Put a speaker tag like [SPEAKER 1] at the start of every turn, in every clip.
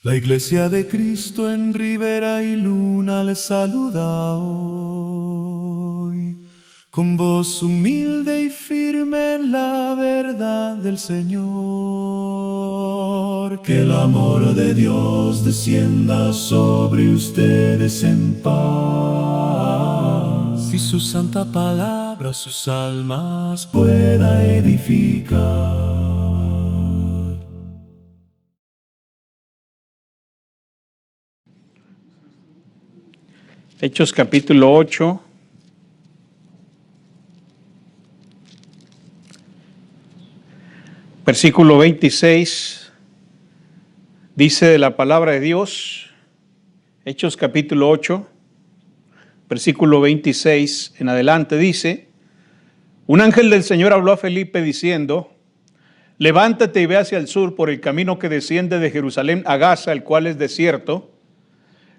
[SPEAKER 1] La Iglesia de Cristo en Ribera y Luna les saluda hoy, con voz humilde y firme en la verdad del Señor. Que el amor de Dios descienda sobre ustedes en paz, y su santa palabra sus almas pueda edificar.
[SPEAKER 2] Hechos capítulo 8. Versículo 26. Dice de la palabra de Dios, Hechos capítulo 8, versículo 26 en adelante dice: un ángel del Señor habló a Felipe diciendo: levántate y ve hacia el sur por el camino que desciende de Jerusalén a Gaza, el cual es desierto.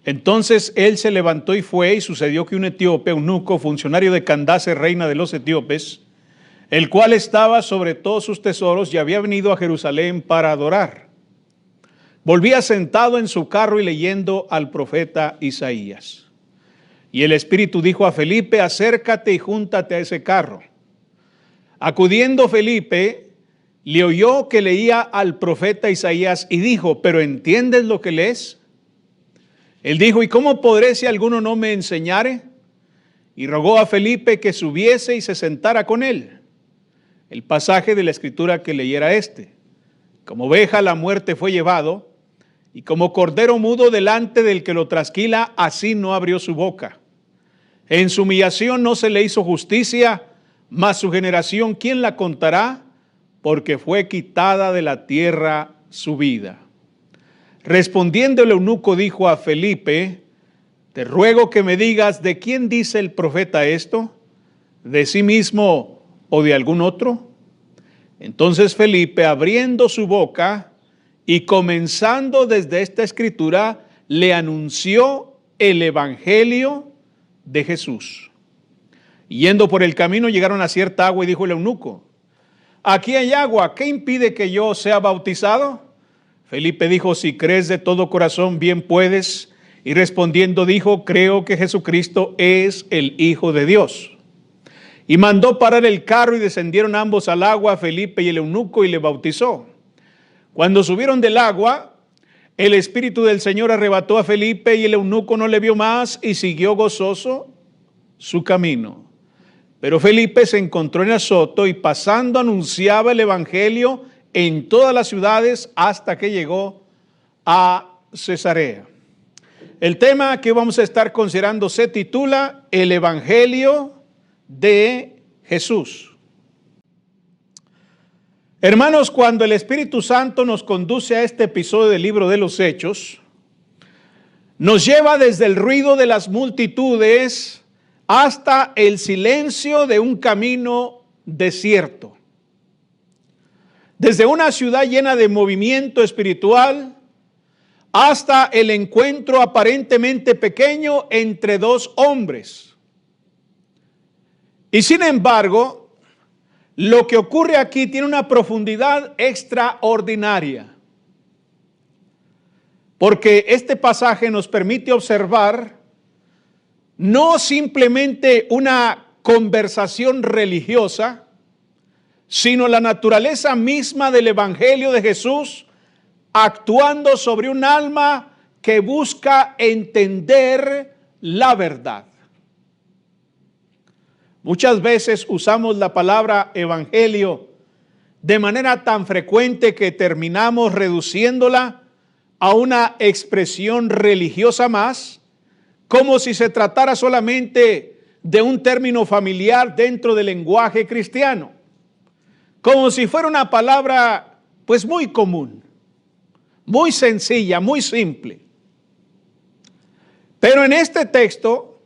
[SPEAKER 2] Entonces él se levantó y fue, y sucedió que un etíope, eunuco, funcionario de Candace, reina de los etíopes, el cual estaba sobre todos sus tesoros y había venido a Jerusalén para adorar, volvía sentado en su carro y leyendo al profeta Isaías. Y el Espíritu dijo a Felipe: acércate y júntate a ese carro. Acudiendo Felipe, le oyó que leía al profeta Isaías y dijo: ¿pero entiendes lo que lees? Él dijo: ¿y cómo podré si alguno no me enseñare? Y rogó a Felipe que subiese y se sentara con él. El pasaje de la Escritura que leyera este: como oveja a la muerte fue llevado, y como cordero mudo delante del que lo trasquila, así no abrió su boca. En su humillación no se le hizo justicia, mas su generación, ¿quién la contará? Porque fue quitada de la tierra su vida. Respondiendo el eunuco dijo a Felipe: te ruego que me digas, ¿de quién dice el profeta esto? ¿De sí mismo o de algún otro? Entonces Felipe, abriendo su boca y comenzando desde esta escritura, le anunció el evangelio de Jesús. Yendo por el camino llegaron a cierta agua y dijo el eunuco: aquí hay agua, ¿qué impide que yo sea bautizado? Felipe dijo: si crees de todo corazón, bien puedes. Y respondiendo dijo: creo que Jesucristo es el Hijo de Dios. Y mandó parar el carro y descendieron ambos al agua, Felipe y el eunuco, y le bautizó. Cuando subieron del agua, el Espíritu del Señor arrebató a Felipe y el eunuco no le vio más y siguió gozoso su camino. Pero Felipe se encontró en Azoto y pasando anunciaba el evangelio en todas las ciudades hasta que llegó a Cesarea. El tema que vamos a estar considerando se titula El Evangelio de Jesús. Hermanos, cuando el Espíritu Santo nos conduce a este episodio del libro de los Hechos, nos lleva desde el ruido de las multitudes hasta el silencio de un camino desierto. Desde una ciudad llena de movimiento espiritual hasta el encuentro aparentemente pequeño entre dos hombres. Y sin embargo, lo que ocurre aquí tiene una profundidad extraordinaria. Porque este pasaje nos permite observar no simplemente una conversación religiosa, sino la naturaleza misma del Evangelio de Jesús actuando sobre un alma que busca entender la verdad. Muchas veces usamos la palabra evangelio de manera tan frecuente que terminamos reduciéndola a una expresión religiosa más, como si se tratara solamente de un término familiar dentro del lenguaje cristiano, como si fuera una palabra pues muy común, muy sencilla, muy simple. Pero en este texto,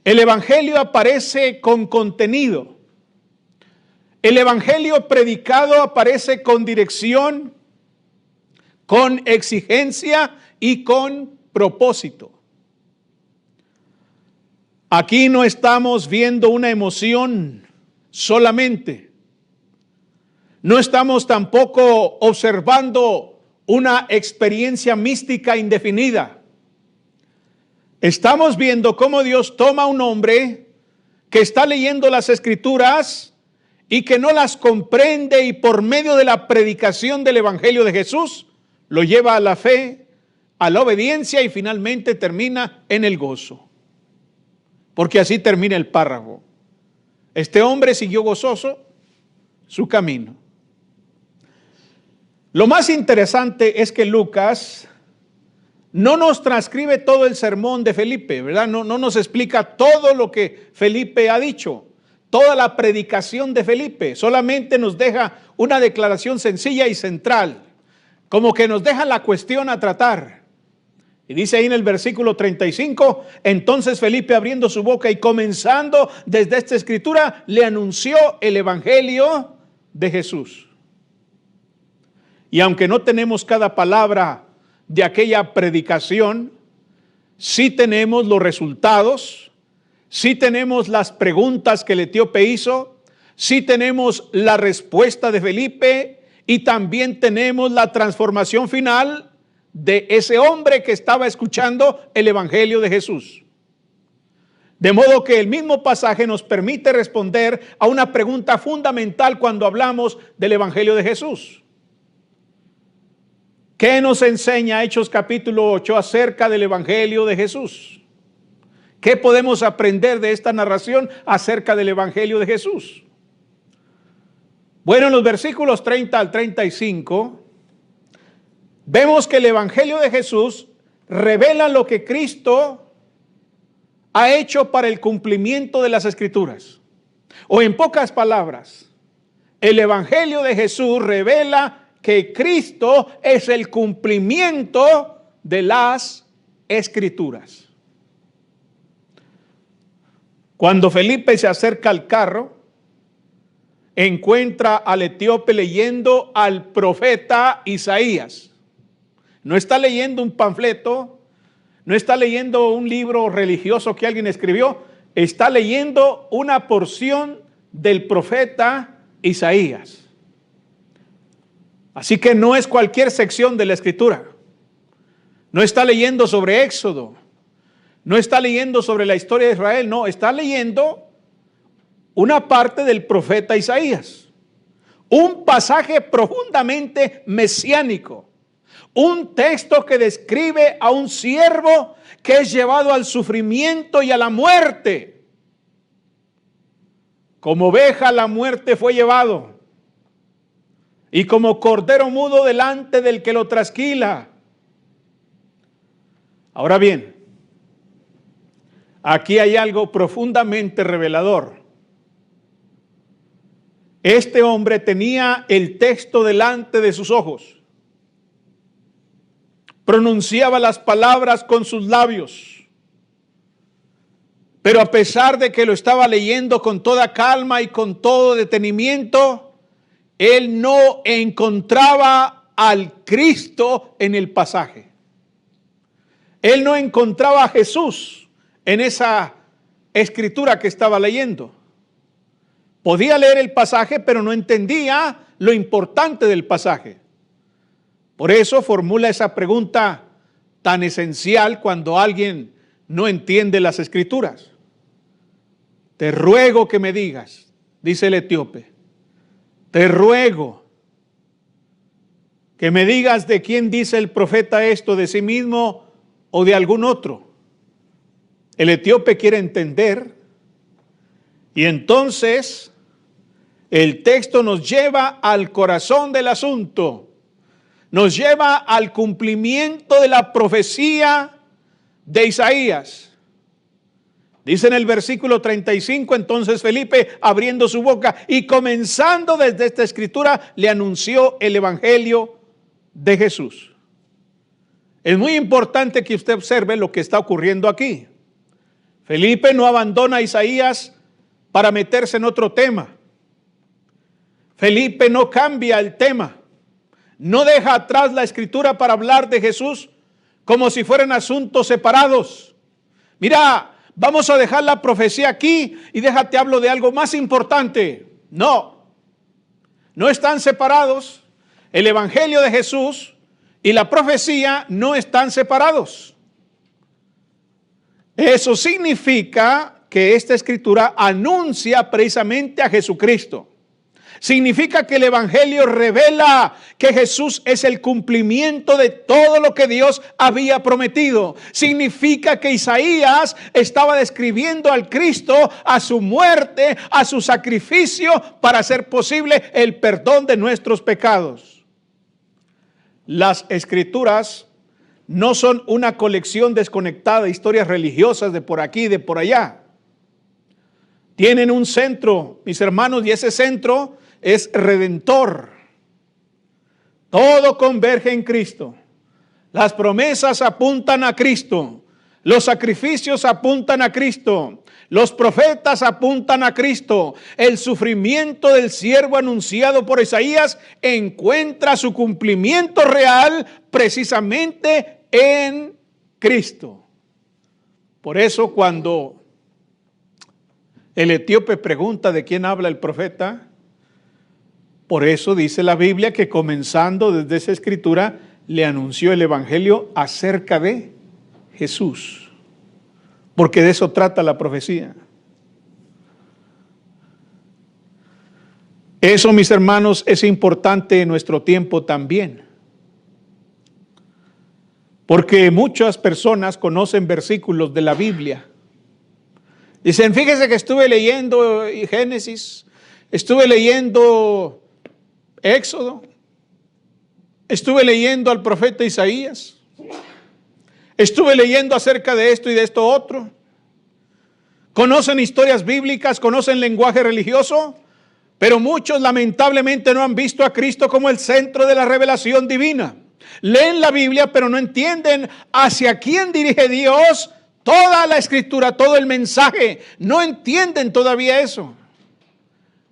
[SPEAKER 2] el evangelio aparece con contenido. El evangelio predicado aparece con dirección, con exigencia y con propósito. Aquí no estamos viendo una emoción solamente. No estamos tampoco observando una experiencia mística indefinida. Estamos viendo cómo Dios toma a un hombre que está leyendo las Escrituras y que no las comprende, y por medio de la predicación del Evangelio de Jesús lo lleva a la fe, a la obediencia y finalmente termina en el gozo. Porque así termina el párrafo. Este hombre siguió gozoso su camino. Lo más interesante es que Lucas no nos transcribe todo el sermón de Felipe, ¿verdad? No nos explica todo lo que Felipe ha dicho, toda la predicación de Felipe. Solamente nos deja una declaración sencilla y central, como que nos deja la cuestión a tratar. Y dice ahí en el versículo 35, entonces Felipe, abriendo su boca y comenzando desde esta escritura, le anunció el evangelio de Jesús. Y aunque no tenemos cada palabra de aquella predicación, sí tenemos los resultados, sí tenemos las preguntas que el etíope hizo, sí tenemos la respuesta de Felipe y también tenemos la transformación final de ese hombre que estaba escuchando el evangelio de Jesús. De modo que el mismo pasaje nos permite responder a una pregunta fundamental cuando hablamos del evangelio de Jesús. ¿Qué nos enseña Hechos capítulo 8 acerca del evangelio de Jesús? ¿Qué podemos aprender de esta narración acerca del evangelio de Jesús? Bueno, en los versículos 30 al 35, vemos que el evangelio de Jesús revela lo que Cristo ha hecho para el cumplimiento de las Escrituras. O en pocas palabras, el evangelio de Jesús revela que Cristo es el cumplimiento de las Escrituras. Cuando Felipe se acerca al carro, encuentra al etíope leyendo al profeta Isaías. No está leyendo un panfleto, no está leyendo un libro religioso que alguien escribió, está leyendo una porción del profeta Isaías. Así que no es cualquier sección de la Escritura. No está leyendo sobre Éxodo, no está leyendo sobre la historia de Israel, no, está leyendo una parte del profeta Isaías. Un pasaje profundamente mesiánico. Un texto que describe a un siervo que es llevado al sufrimiento y a la muerte. Como oveja a la muerte fue llevado, y como cordero mudo delante del que lo trasquila. Ahora bien, aquí hay algo profundamente revelador. Este hombre tenía el texto delante de sus ojos. Pronunciaba las palabras con sus labios. Pero a pesar de que lo estaba leyendo con toda calma y con todo detenimiento, él no encontraba al Cristo en el pasaje. Él no encontraba a Jesús en esa escritura que estaba leyendo. Podía leer el pasaje, pero no entendía lo importante del pasaje. Por eso formula esa pregunta tan esencial cuando alguien no entiende las escrituras. Te ruego que me digas, dice el etíope, te ruego que me digas de quién dice el profeta esto, de sí mismo o de algún otro. El etíope quiere entender, y entonces el texto nos lleva al corazón del asunto, nos lleva al cumplimiento de la profecía de Isaías. Dice en el versículo 35, entonces Felipe, abriendo su boca y comenzando desde esta escritura, le anunció el evangelio de Jesús. Es muy importante que usted observe lo que está ocurriendo aquí. Felipe no abandona a Isaías para meterse en otro tema. Felipe no cambia el tema. No deja atrás la escritura para hablar de Jesús como si fueran asuntos separados. Mira, vamos a dejar la profecía aquí y déjate hablo de algo más importante. No están separados. El evangelio de Jesús y la profecía no están separados. Eso significa que esta escritura anuncia precisamente a Jesucristo. Significa que el Evangelio revela que Jesús es el cumplimiento de todo lo que Dios había prometido. Significa que Isaías estaba describiendo al Cristo, a su muerte, a su sacrificio para hacer posible el perdón de nuestros pecados. Las escrituras no son una colección desconectada de historias religiosas de por aquí y de por allá. Tienen un centro, mis hermanos, y ese centro es redentor. Todo converge en Cristo. Las promesas apuntan a Cristo. Los sacrificios apuntan a Cristo. Los profetas apuntan a Cristo. El sufrimiento del siervo anunciado por Isaías encuentra su cumplimiento real precisamente en Cristo. Por eso cuando el etíope pregunta de quién habla el profeta, por eso dice la Biblia que comenzando desde esa escritura le anunció el Evangelio acerca de Jesús, porque de eso trata la profecía. Eso, mis hermanos, es importante en nuestro tiempo también, porque muchas personas conocen versículos de la Biblia. Dicen, fíjese que estuve leyendo Génesis, estuve leyendo Éxodo, estuve leyendo al profeta Isaías, estuve leyendo acerca de esto y de esto otro. Conocen historias bíblicas, conocen lenguaje religioso, pero muchos lamentablemente no han visto a Cristo como el centro de la revelación divina. Leen la Biblia, pero no entienden hacia quién dirige Dios toda la escritura, todo el mensaje. No entienden todavía eso.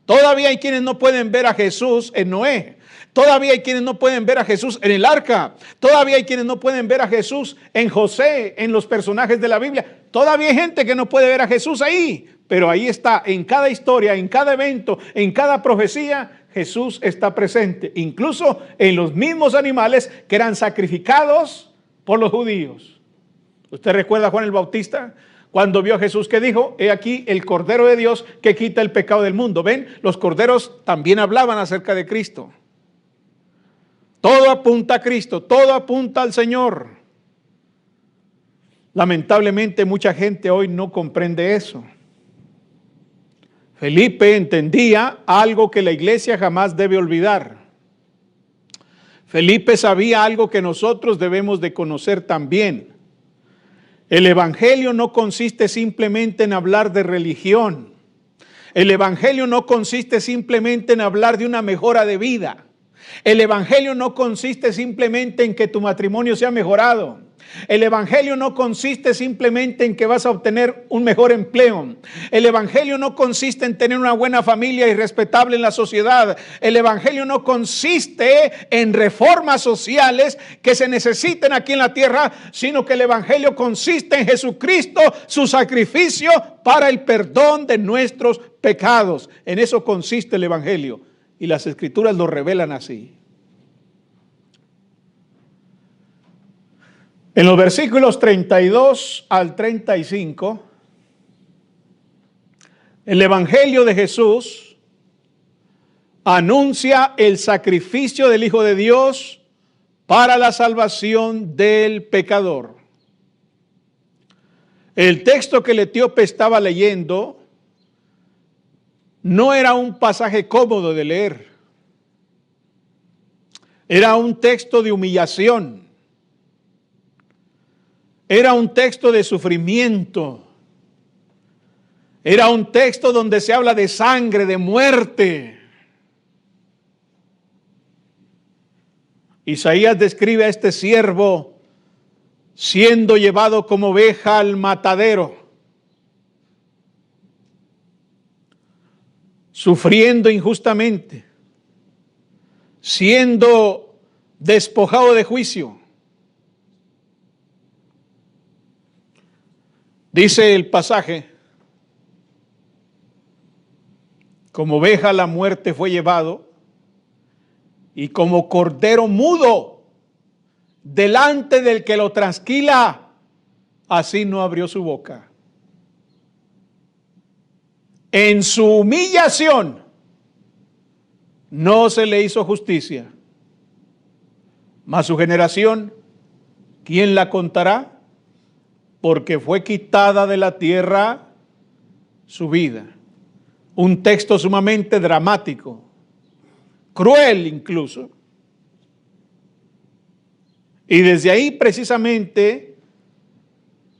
[SPEAKER 2] Todavía hay quienes no pueden ver a Jesús en Noé. Todavía hay quienes no pueden ver a Jesús en el arca. Todavía hay quienes no pueden ver a Jesús en José, en los personajes de la Biblia. Todavía hay gente que no puede ver a Jesús ahí. Pero ahí está, en cada historia, en cada evento, en cada profecía, Jesús está presente. Incluso en los mismos animales que eran sacrificados por los judíos. ¿Usted recuerda a Juan el Bautista? Cuando vio a Jesús, ¿qué dijo? He aquí el Cordero de Dios que quita el pecado del mundo. ¿Ven? Los corderos también hablaban acerca de Cristo. Todo apunta a Cristo, todo apunta al Señor. Lamentablemente mucha gente hoy no comprende eso. Felipe entendía algo que la iglesia jamás debe olvidar. Felipe sabía algo que nosotros debemos de conocer también. El evangelio no consiste simplemente en hablar de religión. El evangelio no consiste simplemente en hablar de una mejora de vida. El evangelio no consiste simplemente en que tu matrimonio sea mejorado. El evangelio no consiste simplemente en que vas a obtener un mejor empleo. El evangelio no consiste en tener una buena familia y respetable en la sociedad. El evangelio no consiste en reformas sociales que se necesiten aquí en la tierra, sino que el evangelio consiste en Jesucristo, su sacrificio para el perdón de nuestros pecados. En eso consiste el evangelio y las escrituras lo revelan así. En los versículos 32 al 35, el Evangelio de Jesús anuncia el sacrificio del Hijo de Dios para la salvación del pecador. El texto que el etíope estaba leyendo no era un pasaje cómodo de leer. Era un texto de humillación. Era un texto de sufrimiento. Era un texto donde se habla de sangre, de muerte. Isaías describe a este siervo siendo llevado como oveja al matadero, sufriendo injustamente, siendo despojado de juicio. Dice el pasaje, como oveja a la muerte fue llevado, y como cordero mudo delante del que lo trasquila, así no abrió su boca. En su humillación no se le hizo justicia. Mas su generación, ¿quién la contará? Porque fue quitada de la tierra su vida. Un texto sumamente dramático, cruel incluso. Y desde ahí precisamente,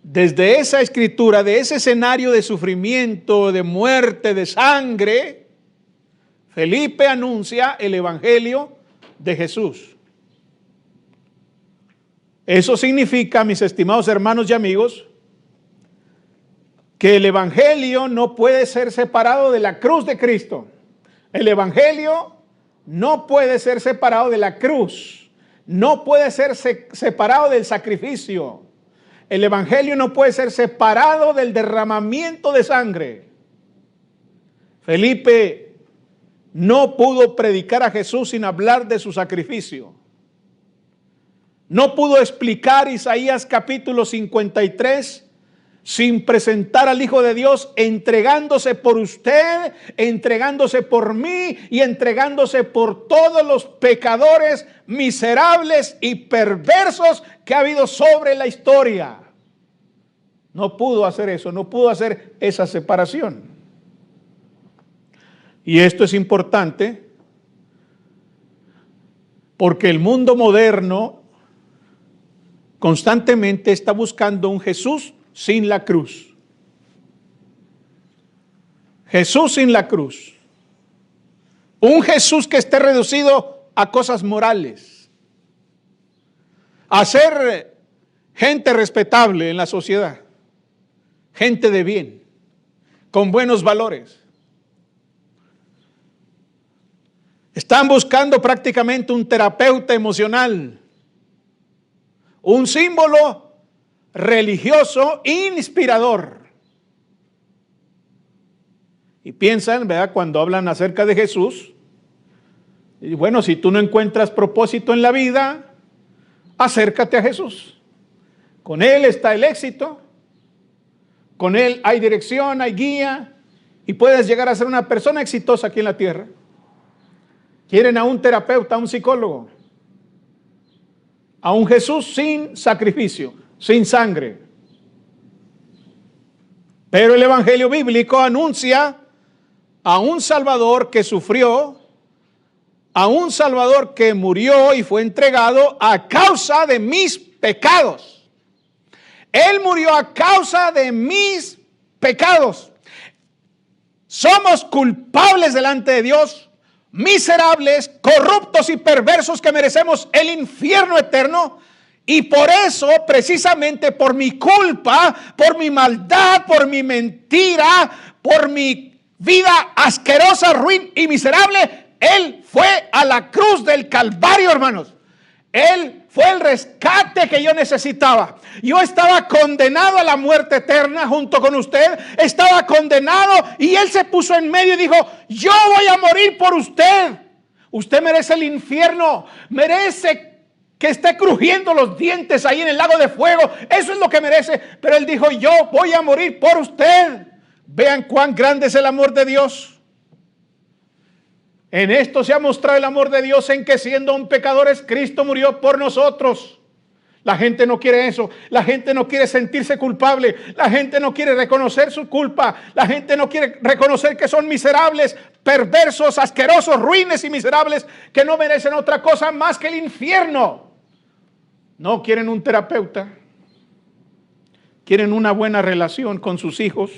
[SPEAKER 2] desde esa escritura, de ese escenario de sufrimiento, de muerte, de sangre, Felipe anuncia el evangelio de Jesús. Eso significa, mis estimados hermanos y amigos, que el evangelio no puede ser separado de la cruz de Cristo. El evangelio no puede ser separado de la cruz. No puede ser separado del sacrificio. El evangelio no puede ser separado del derramamiento de sangre. Felipe no pudo predicar a Jesús sin hablar de su sacrificio. No pudo explicar Isaías capítulo 53 sin presentar al Hijo de Dios entregándose por usted, entregándose por mí y entregándose por todos los pecadores miserables y perversos que ha habido sobre la historia. No pudo hacer eso, no pudo hacer esa separación. Y esto es importante porque el mundo moderno constantemente está buscando un Jesús sin la cruz. Jesús sin la cruz. Un Jesús que esté reducido a cosas morales, a ser gente respetable en la sociedad, gente de bien, con buenos valores. Están buscando prácticamente un terapeuta emocional, un símbolo religioso inspirador. Y piensan, ¿verdad?, cuando hablan acerca de Jesús, y bueno, si tú no encuentras propósito en la vida, acércate a Jesús. Con Él está el éxito, con Él hay dirección, hay guía, y puedes llegar a ser una persona exitosa aquí en la tierra. Quieren a un terapeuta, a un psicólogo, a un Jesús sin sacrificio, sin sangre. Pero el evangelio bíblico anuncia a un Salvador que sufrió, a un Salvador que murió y fue entregado a causa de mis pecados. Él murió a causa de mis pecados. Somos culpables delante de Dios, miserables, corruptos y perversos que merecemos el infierno eterno. Y por eso, precisamente por mi culpa, por mi maldad, por mi mentira, por mi vida asquerosa, ruin y miserable, Él fue a la cruz del Calvario, hermanos. Él fue el rescate que yo necesitaba. Yo estaba condenado a la muerte eterna junto con usted. Estaba condenado y Él se puso en medio y dijo: yo voy a morir por usted. Usted merece el infierno, merece que esté crujiendo los dientes ahí en el lago de fuego. Eso es lo que merece. Pero Él dijo: yo voy a morir por usted. Vean cuán grande es el amor de Dios. En esto se ha mostrado el amor de Dios, en que siendo aún pecadores, Cristo murió por nosotros. La gente no quiere eso. La gente no quiere sentirse culpable. La gente no quiere reconocer su culpa. La gente no quiere reconocer que son miserables, perversos, asquerosos, ruines y miserables, que no merecen otra cosa más que el infierno. No quieren un terapeuta. Quieren una buena relación con sus hijos.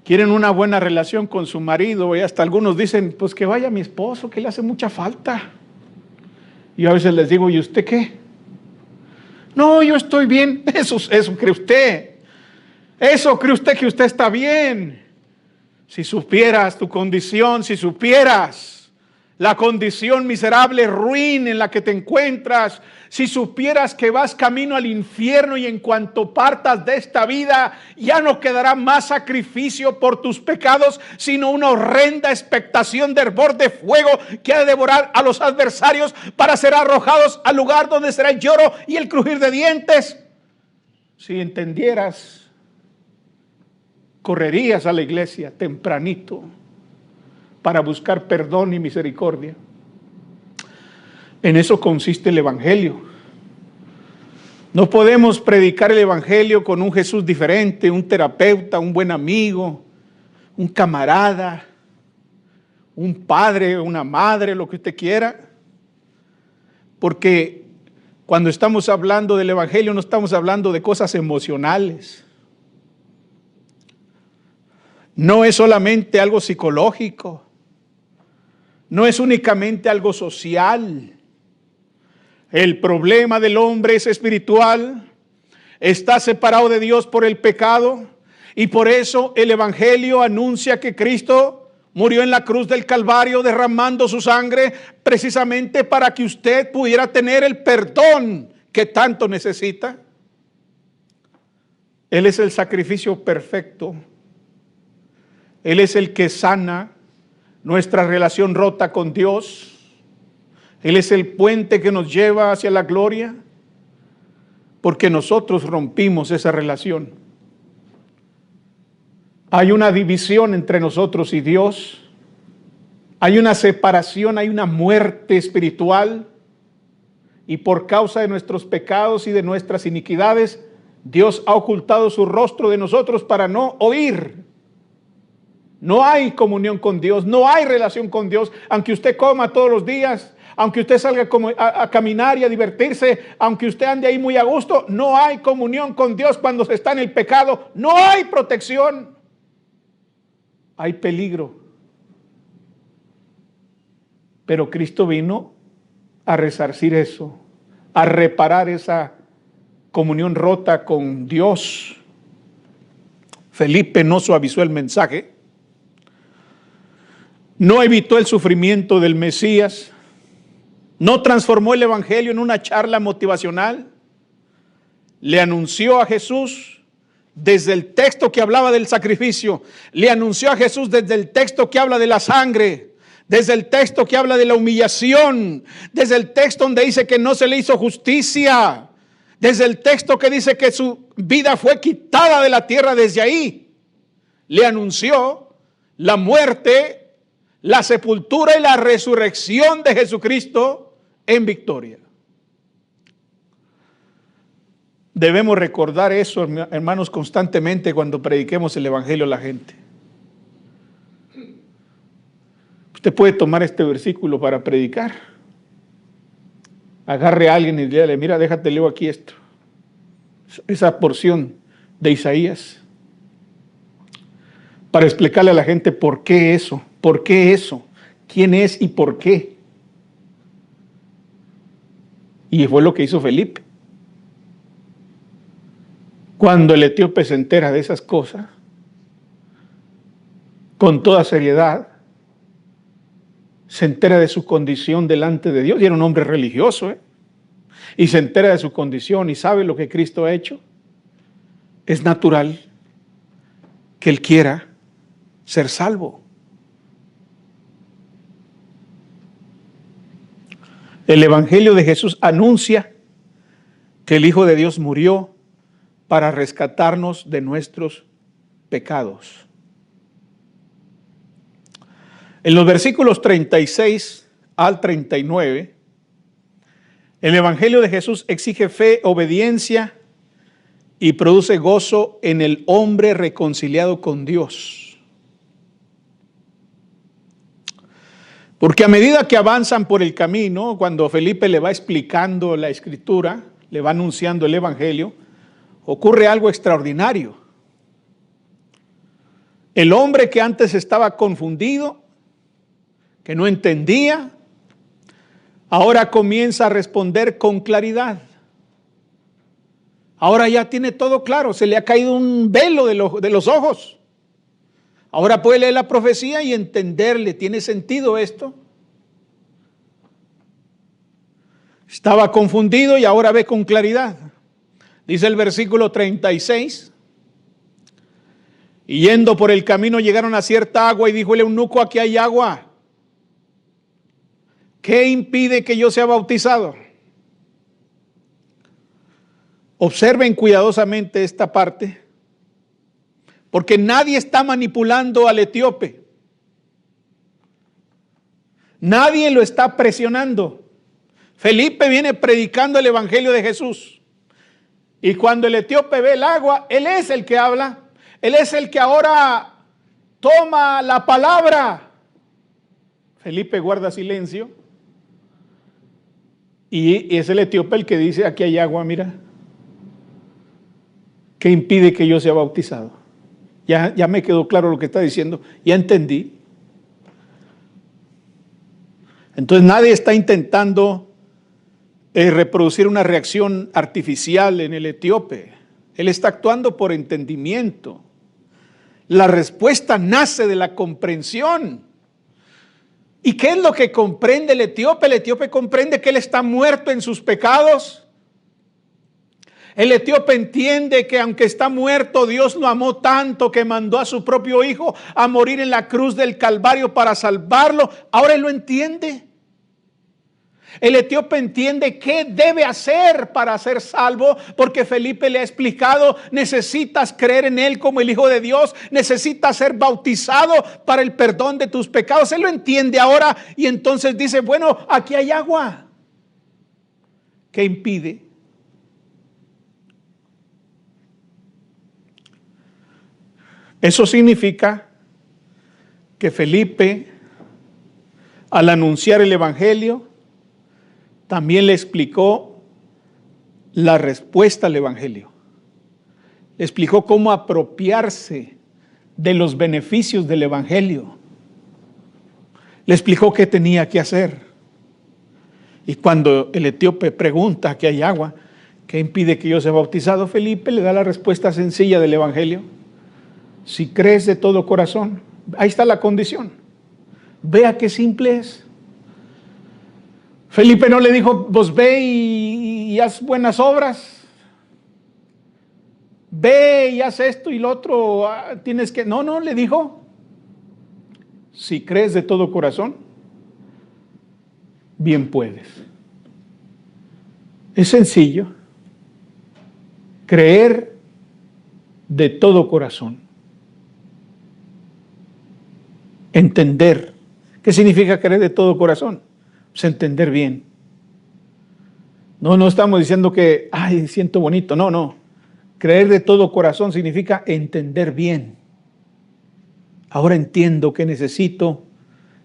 [SPEAKER 2] Quieren una buena relación con su marido, y hasta algunos dicen: pues que vaya mi esposo, que le hace mucha falta. Y a veces les digo: ¿y usted qué? No, yo estoy bien. Eso cree usted. Eso cree usted, que usted está bien. Si supieras tu condición, si supieras la condición miserable, ruin en la que te encuentras, si supieras que vas camino al infierno y en cuanto partas de esta vida, ya no quedará más sacrificio por tus pecados, sino una horrenda expectación de hervor de fuego que ha de devorar a los adversarios para ser arrojados al lugar donde será el lloro y el crujir de dientes. Si entendieras, correrías a la iglesia tempranito para buscar perdón y misericordia. En eso consiste el Evangelio. No podemos predicar el Evangelio con un Jesús diferente, un terapeuta, un buen amigo, un camarada, un padre, una madre, lo que usted quiera. Porque cuando estamos hablando del Evangelio no estamos hablando de cosas emocionales. No es solamente algo psicológico. No es únicamente algo social. El problema del hombre es espiritual. Está separado de Dios por el pecado. Y por eso el Evangelio anuncia que Cristo murió en la cruz del Calvario derramando su sangre precisamente para que usted pudiera tener el perdón que tanto necesita. Él es el sacrificio perfecto. Él es el que sana nuestra relación rota con Dios. Él es el puente que nos lleva hacia la gloria, porque nosotros rompimos esa relación. Hay una división entre nosotros y Dios. Hay una separación, hay una muerte espiritual. Y por causa de nuestros pecados y de nuestras iniquidades, Dios ha ocultado su rostro de nosotros para no oír. No hay comunión con Dios, no hay relación con Dios, aunque usted coma todos los días, aunque usted salga a caminar y a divertirse, aunque usted ande ahí muy a gusto, no hay comunión con Dios cuando se está en el pecado, no hay protección, hay peligro. Pero Cristo vino a resarcir eso, a reparar esa comunión rota con Dios. Felipe no suavizó el mensaje. No evitó el sufrimiento del Mesías, no transformó el Evangelio en una charla motivacional, le anunció a Jesús desde el texto que hablaba del sacrificio, le anunció a Jesús desde el texto que habla de la sangre, desde el texto que habla de la humillación, desde el texto donde dice que no se le hizo justicia, desde el texto que dice que su vida fue quitada de la tierra. Desde ahí le anunció la muerte, la sepultura y la resurrección de Jesucristo en victoria. Debemos recordar eso, hermanos, constantemente cuando prediquemos el Evangelio a la gente. Usted puede tomar este versículo para predicar. Agarre a alguien y dígale, mira, déjate leo aquí esto. Esa porción de Isaías. Para explicarle a la gente por qué eso. ¿Por qué eso? ¿Quién es y por qué? Y fue lo que hizo Felipe. Cuando el etíope se entera de esas cosas, con toda seriedad, se entera de su condición delante de Dios, y era un hombre religioso, y se entera de su condición y sabe lo que Cristo ha hecho, es natural que él quiera ser salvo. El Evangelio de Jesús anuncia que el Hijo de Dios murió para rescatarnos de nuestros pecados. En los versículos 36 al 39, el Evangelio de Jesús exige fe, obediencia y produce gozo en el hombre reconciliado con Dios. Porque a medida que avanzan por el camino, cuando Felipe le va explicando la Escritura, le va anunciando el Evangelio, ocurre algo extraordinario. El hombre que antes estaba confundido, que no entendía, ahora comienza a responder con claridad. Ahora ya tiene todo claro, se le ha caído un velo de los ojos. Ahora puede leer la profecía y entenderle, ¿tiene sentido esto? Estaba confundido y ahora ve con claridad. Dice el versículo 36. Y yendo por el camino llegaron a cierta agua y dijo el eunuco: aquí hay agua. ¿Qué impide que yo sea bautizado? Observen cuidadosamente esta parte, porque nadie está manipulando al etíope. Nadie lo está presionando. Felipe viene predicando el evangelio de Jesús. Y cuando el etíope ve el agua, él es el que habla. Él es el que ahora toma la palabra. Felipe guarda silencio. Y es el etíope el que dice: aquí hay agua, mira. ¿Qué impide que yo sea bautizado? Ya me quedó claro lo que está diciendo. Ya entendí. Entonces nadie está intentando reproducir una reacción artificial en el etíope. Él está actuando por entendimiento. La respuesta nace de la comprensión. ¿Y qué es lo que comprende el etíope? El etíope comprende que él está muerto en sus pecados. El etíope entiende que aunque está muerto, Dios lo amó tanto que mandó a su propio hijo a morir en la cruz del Calvario para salvarlo. Ahora él lo entiende. El etíope entiende qué debe hacer para ser salvo, porque Felipe le ha explicado: necesitas creer en él como el Hijo de Dios, necesitas ser bautizado para el perdón de tus pecados. Él lo entiende ahora y entonces dice: bueno, aquí hay agua. ¿Qué impide? Eso significa que Felipe, al anunciar el evangelio, también le explicó la respuesta al evangelio. Le explicó cómo apropiarse de los beneficios del evangelio. Le explicó qué tenía que hacer. Y cuando el etíope pregunta: ¿que hay agua? ¿Qué impide que yo sea bautizado? Felipe le da la respuesta sencilla del evangelio: si crees de todo corazón. Ahí está la condición. Vea qué simple es. Felipe no le dijo: pues ve y haz buenas obras. Ve y haz esto y lo otro. Tienes que... No, le dijo: si crees de todo corazón, bien puedes. Es sencillo. Creer de todo corazón. Entender. ¿Qué significa creer de todo corazón? Pues entender bien. No estamos diciendo que, ay, siento bonito. No. Creer de todo corazón significa entender bien. Ahora entiendo que necesito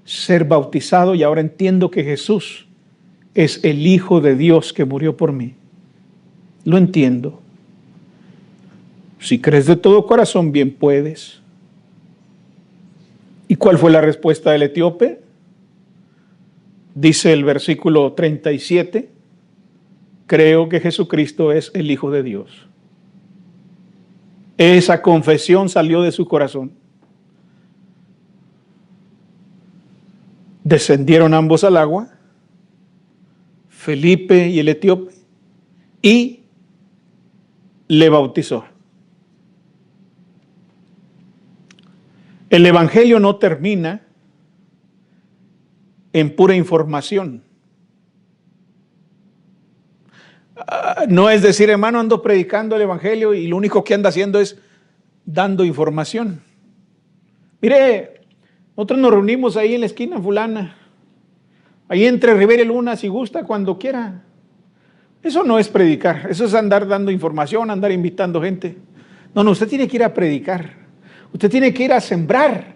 [SPEAKER 2] ser bautizado y ahora entiendo que Jesús es el Hijo de Dios que murió por mí. Lo entiendo. Si crees de todo corazón, bien puedes. ¿Y cuál fue la respuesta del etíope? Dice el versículo 37, creo que Jesucristo es el Hijo de Dios. Esa confesión salió de su corazón. Descendieron ambos al agua, Felipe y el etíope, y le bautizó. El evangelio no termina en pura información. No es decir: hermano, ando predicando el evangelio y lo único que anda haciendo es dando información. Mire, nosotros nos reunimos ahí en la esquina fulana, ahí entre Rivera y Luna, si gusta, cuando quiera. Eso no es predicar, eso es andar dando información, andar invitando gente. No, usted tiene que ir a predicar. Usted tiene que ir a sembrar.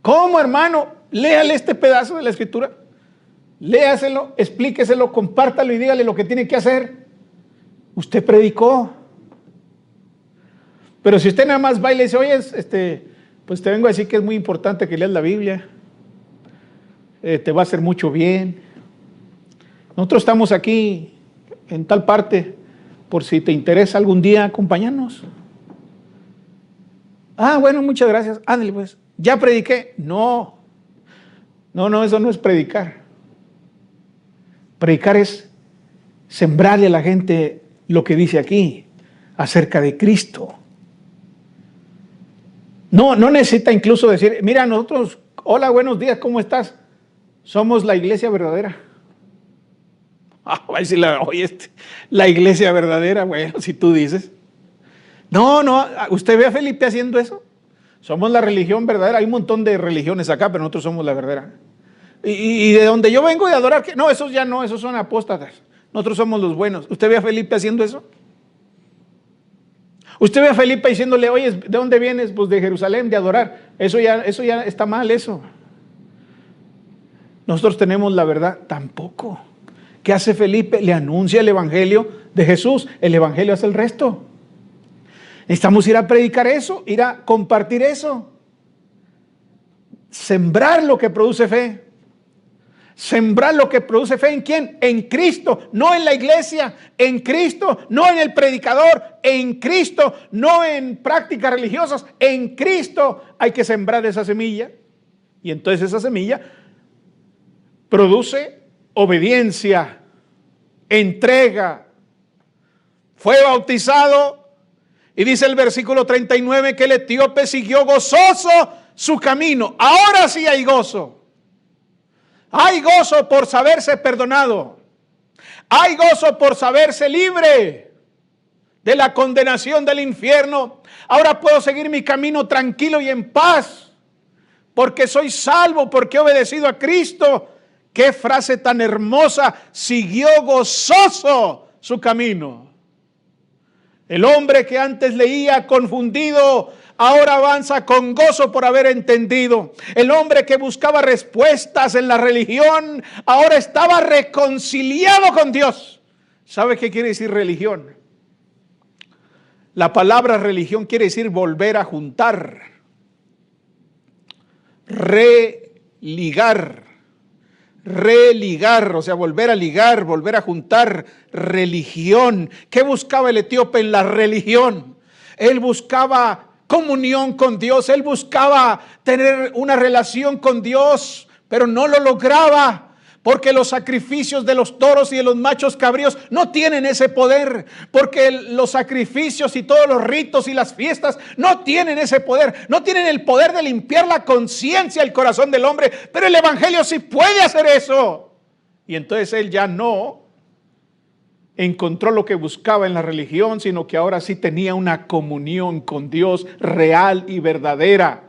[SPEAKER 2] ¿Cómo, hermano? Léale este pedazo de la escritura. Léaselo, explíqueselo, compártalo y dígale lo que tiene que hacer. Usted predicó. Pero si usted nada más va y le dice: oye, pues te vengo a decir que es muy importante que leas la Biblia. Te va a hacer mucho bien. Nosotros estamos aquí en tal parte, por si te interesa algún día acompañarnos. Bueno, muchas gracias. Ándale pues. ¿Ya prediqué? No, eso no es predicar. Predicar es sembrarle a la gente lo que dice aquí acerca de Cristo. No necesita incluso decir, mira, nosotros, hola, buenos días, ¿cómo estás? Somos la iglesia verdadera. Va a decir, la iglesia verdadera, bueno, si tú dices. No, ¿usted ve a Felipe haciendo eso? Somos la religión verdadera. Hay un montón de religiones acá, pero nosotros somos la verdadera. Y de donde yo vengo de adorar, no, esos ya no, esos son apóstatas. Nosotros somos los buenos. ¿Usted ve a Felipe haciendo eso? Usted ve a Felipe diciéndole, oye, ¿de dónde vienes? Pues de Jerusalén, de adorar. Eso ya está mal, eso. Nosotros tenemos la verdad, tampoco. ¿Qué hace Felipe? Le anuncia el evangelio de Jesús. El evangelio hace el resto. Necesitamos ir a predicar eso, ir a compartir eso. Sembrar lo que produce fe. Sembrar lo que produce fe, ¿en quién? En Cristo, no en la iglesia, en Cristo, no en el predicador, en Cristo, no en prácticas religiosas, en Cristo hay que sembrar esa semilla. Y entonces esa semilla produce obediencia, entrega. Fue bautizado y dice el versículo 39 que el etíope siguió gozoso su camino. Ahora sí hay gozo. Hay gozo por saberse perdonado. Hay gozo por saberse libre de la condenación del infierno. Ahora puedo seguir mi camino tranquilo y en paz, porque soy salvo, porque he obedecido a Cristo. Qué frase tan hermosa. Siguió gozoso su camino. El hombre que antes leía confundido, ahora avanza con gozo por haber entendido. El hombre que buscaba respuestas en la religión, ahora estaba reconciliado con Dios. ¿Sabe qué quiere decir religión? La palabra religión quiere decir volver a juntar, religar, o sea, volver a ligar, volver a juntar, religión. ¿Qué buscaba el etíope en la religión? Él buscaba comunión con Dios, él buscaba tener una relación con Dios, pero no lo lograba. Porque los sacrificios de los toros y de los machos cabríos no tienen ese poder. Porque los sacrificios y todos los ritos y las fiestas no tienen ese poder. No tienen el poder de limpiar la conciencia, el corazón del hombre. Pero el evangelio sí puede hacer eso. Y entonces él ya no encontró lo que buscaba en la religión, sino que ahora sí tenía una comunión con Dios real y verdadera.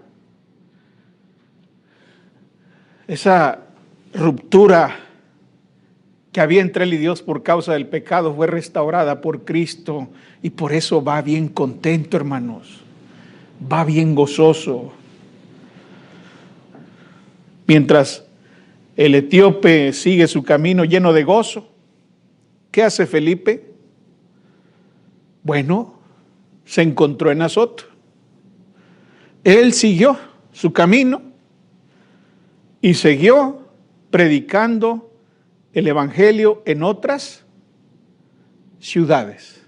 [SPEAKER 2] Esa ruptura que había entre él y Dios por causa del pecado fue restaurada por Cristo, y por eso va bien contento, hermanos, va bien gozoso. Mientras el etíope sigue su camino lleno de gozo, ¿qué hace Felipe? Bueno, se encontró en Azoto. Él siguió su camino y siguió predicando el evangelio en otras ciudades.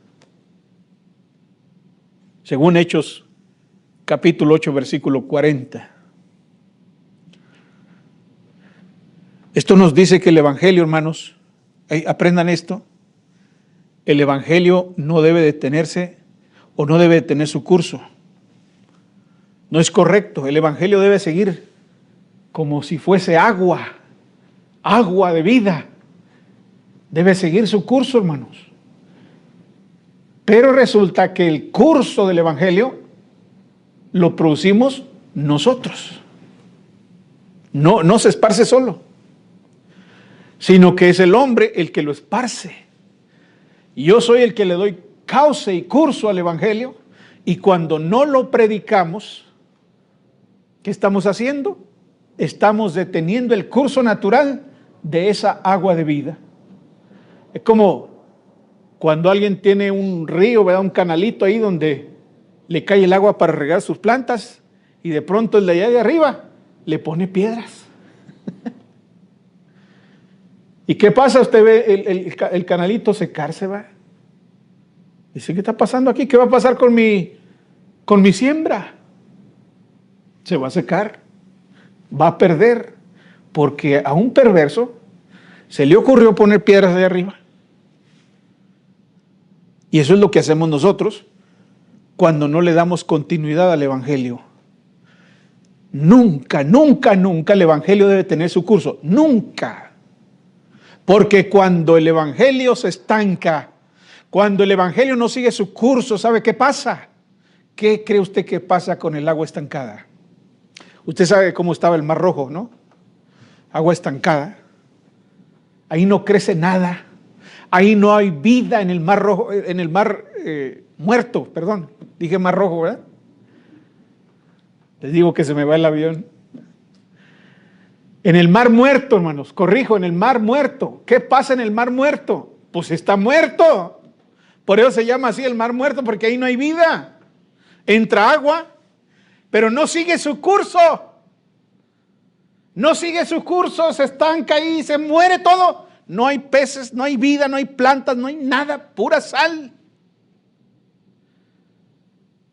[SPEAKER 2] Según Hechos capítulo 8 versículo 40. Esto nos dice que el evangelio, hermanos, aprendan esto, el evangelio no debe detenerse o no debe detener su curso. No es correcto, el evangelio debe seguir como si fuese agua de vida. Debe seguir su curso, hermanos. Pero resulta que el curso del evangelio lo producimos nosotros. No se esparce solo, sino que es el hombre el que lo esparce. Y yo soy el que le doy cauce y curso al evangelio, y cuando no lo predicamos, ¿qué estamos haciendo? Estamos deteniendo el curso natural de esa agua de vida. Es como cuando alguien tiene un río, ¿verdad? Un canalito ahí donde le cae el agua para regar sus plantas, y de pronto el de allá de arriba le pone piedras. ¿Y qué pasa? Usted ve el canalito secarse, ¿va? Dice, ¿qué está pasando aquí? ¿Qué va a pasar con mi siembra? Se va a secar, va a perder, porque a un perverso Se le ocurrió poner piedras de arriba. Y eso es lo que hacemos nosotros cuando no le damos continuidad al Evangelio. Nunca, nunca, nunca el Evangelio debe tener su curso. Nunca. Porque cuando el Evangelio se estanca, cuando el Evangelio no sigue su curso, ¿sabe qué pasa? ¿Qué cree usted que pasa con el agua estancada? Usted sabe cómo estaba el Mar Rojo, ¿no? Agua estancada. Ahí no crece nada. Ahí no hay vida en el Mar Rojo, en el Mar Muerto, perdón. Dije Mar Rojo, ¿verdad? Les digo que se me va el avión. En el Mar Muerto, hermanos, corrijo, en el Mar Muerto. ¿Qué pasa en el Mar Muerto? Pues está muerto. Por eso se llama así el Mar Muerto, porque ahí no hay vida. Entra agua, pero no sigue su curso. No sigue su curso, se estanca ahí, se muere todo. No hay peces, no hay vida, no hay plantas, no hay nada, pura sal.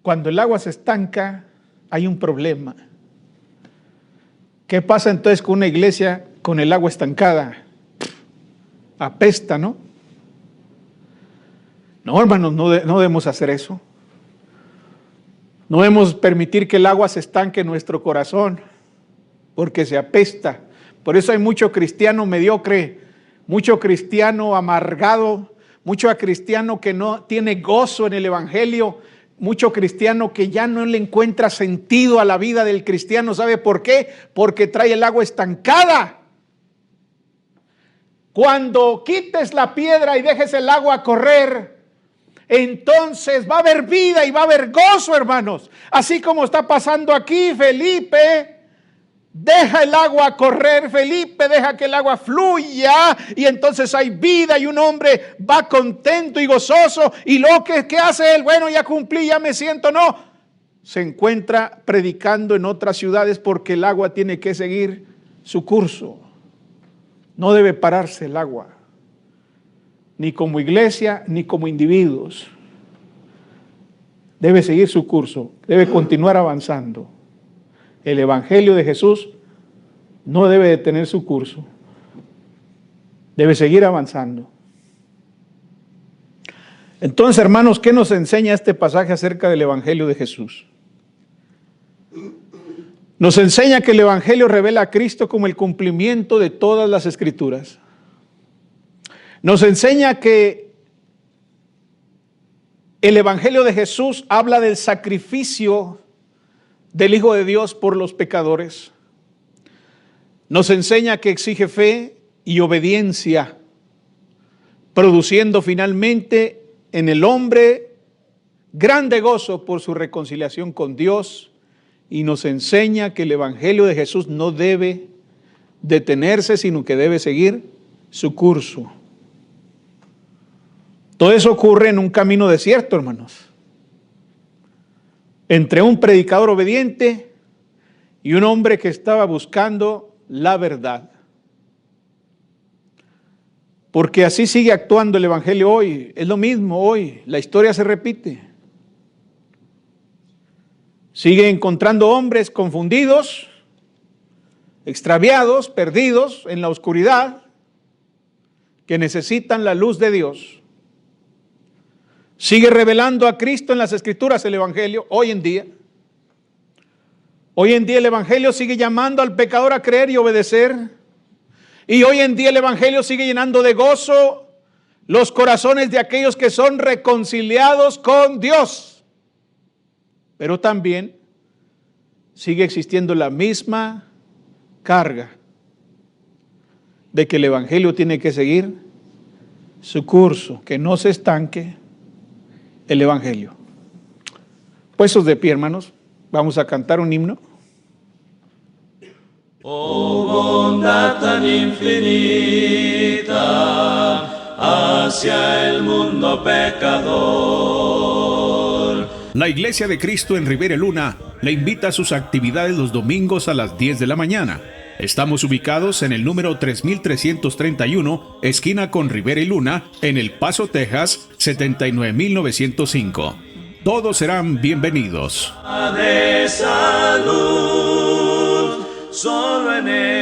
[SPEAKER 2] Cuando el agua se estanca, hay un problema. ¿Qué pasa entonces con una iglesia con el agua estancada? Apesta, ¿no? No, hermanos, no debemos hacer eso. No debemos permitir que el agua se estanque en nuestro corazón, porque se apesta. Por eso hay mucho cristiano mediocre, mucho cristiano amargado, mucho cristiano que no tiene gozo en el Evangelio, mucho cristiano que ya no le encuentra sentido a la vida del cristiano. ¿Sabe por qué? Porque trae el agua estancada. Cuando quites la piedra y dejes el agua correr, entonces va a haber vida y va a haber gozo, hermanos. Así como está pasando aquí, Felipe deja el agua correr, Felipe deja que el agua fluya y entonces hay vida y un hombre va contento y gozoso. Y lo que hace él, bueno, ya cumplí, ya me siento, no. Se encuentra predicando en otras ciudades porque el agua tiene que seguir su curso. No debe pararse el agua, ni como iglesia, ni como individuos. Debe seguir su curso, debe continuar avanzando. El Evangelio de Jesús no debe detener su curso, debe seguir avanzando. Entonces, hermanos, ¿qué nos enseña este pasaje acerca del Evangelio de Jesús? Nos enseña que el Evangelio revela a Cristo como el cumplimiento de todas las Escrituras. Nos enseña que el Evangelio de Jesús habla del sacrificio del Hijo de Dios por los pecadores. Nos enseña que exige fe y obediencia, produciendo finalmente en el hombre grande gozo por su reconciliación con Dios. Y nos enseña que el Evangelio de Jesús no debe detenerse, sino que debe seguir su curso. Todo eso ocurre en un camino desierto, hermanos. Entre un predicador obediente y un hombre que estaba buscando la verdad. Porque así sigue actuando el Evangelio hoy. Es lo mismo hoy. La historia se repite. Sigue encontrando hombres confundidos, extraviados, perdidos en la oscuridad, que necesitan la luz de Dios. Sigue revelando a Cristo en las Escrituras el Evangelio hoy en día. Hoy en día el Evangelio sigue llamando al pecador a creer y obedecer. Y hoy en día el Evangelio sigue llenando de gozo los corazones de aquellos que son reconciliados con Dios. Pero también sigue existiendo la misma carga de que el Evangelio tiene que seguir su curso, que no se estanque el Evangelio. Puestos de pie, hermanos, vamos a cantar un himno.
[SPEAKER 3] Oh bondad tan infinita hacia el mundo pecador.
[SPEAKER 4] La Iglesia de Cristo en Rivera Luna le invita a sus actividades los domingos a las 10 de la mañana. Estamos ubicados en el número 3331, esquina con Rivera y Luna, en El Paso, Texas, 79905. Todos serán bienvenidos.
[SPEAKER 3] De salud, solo en él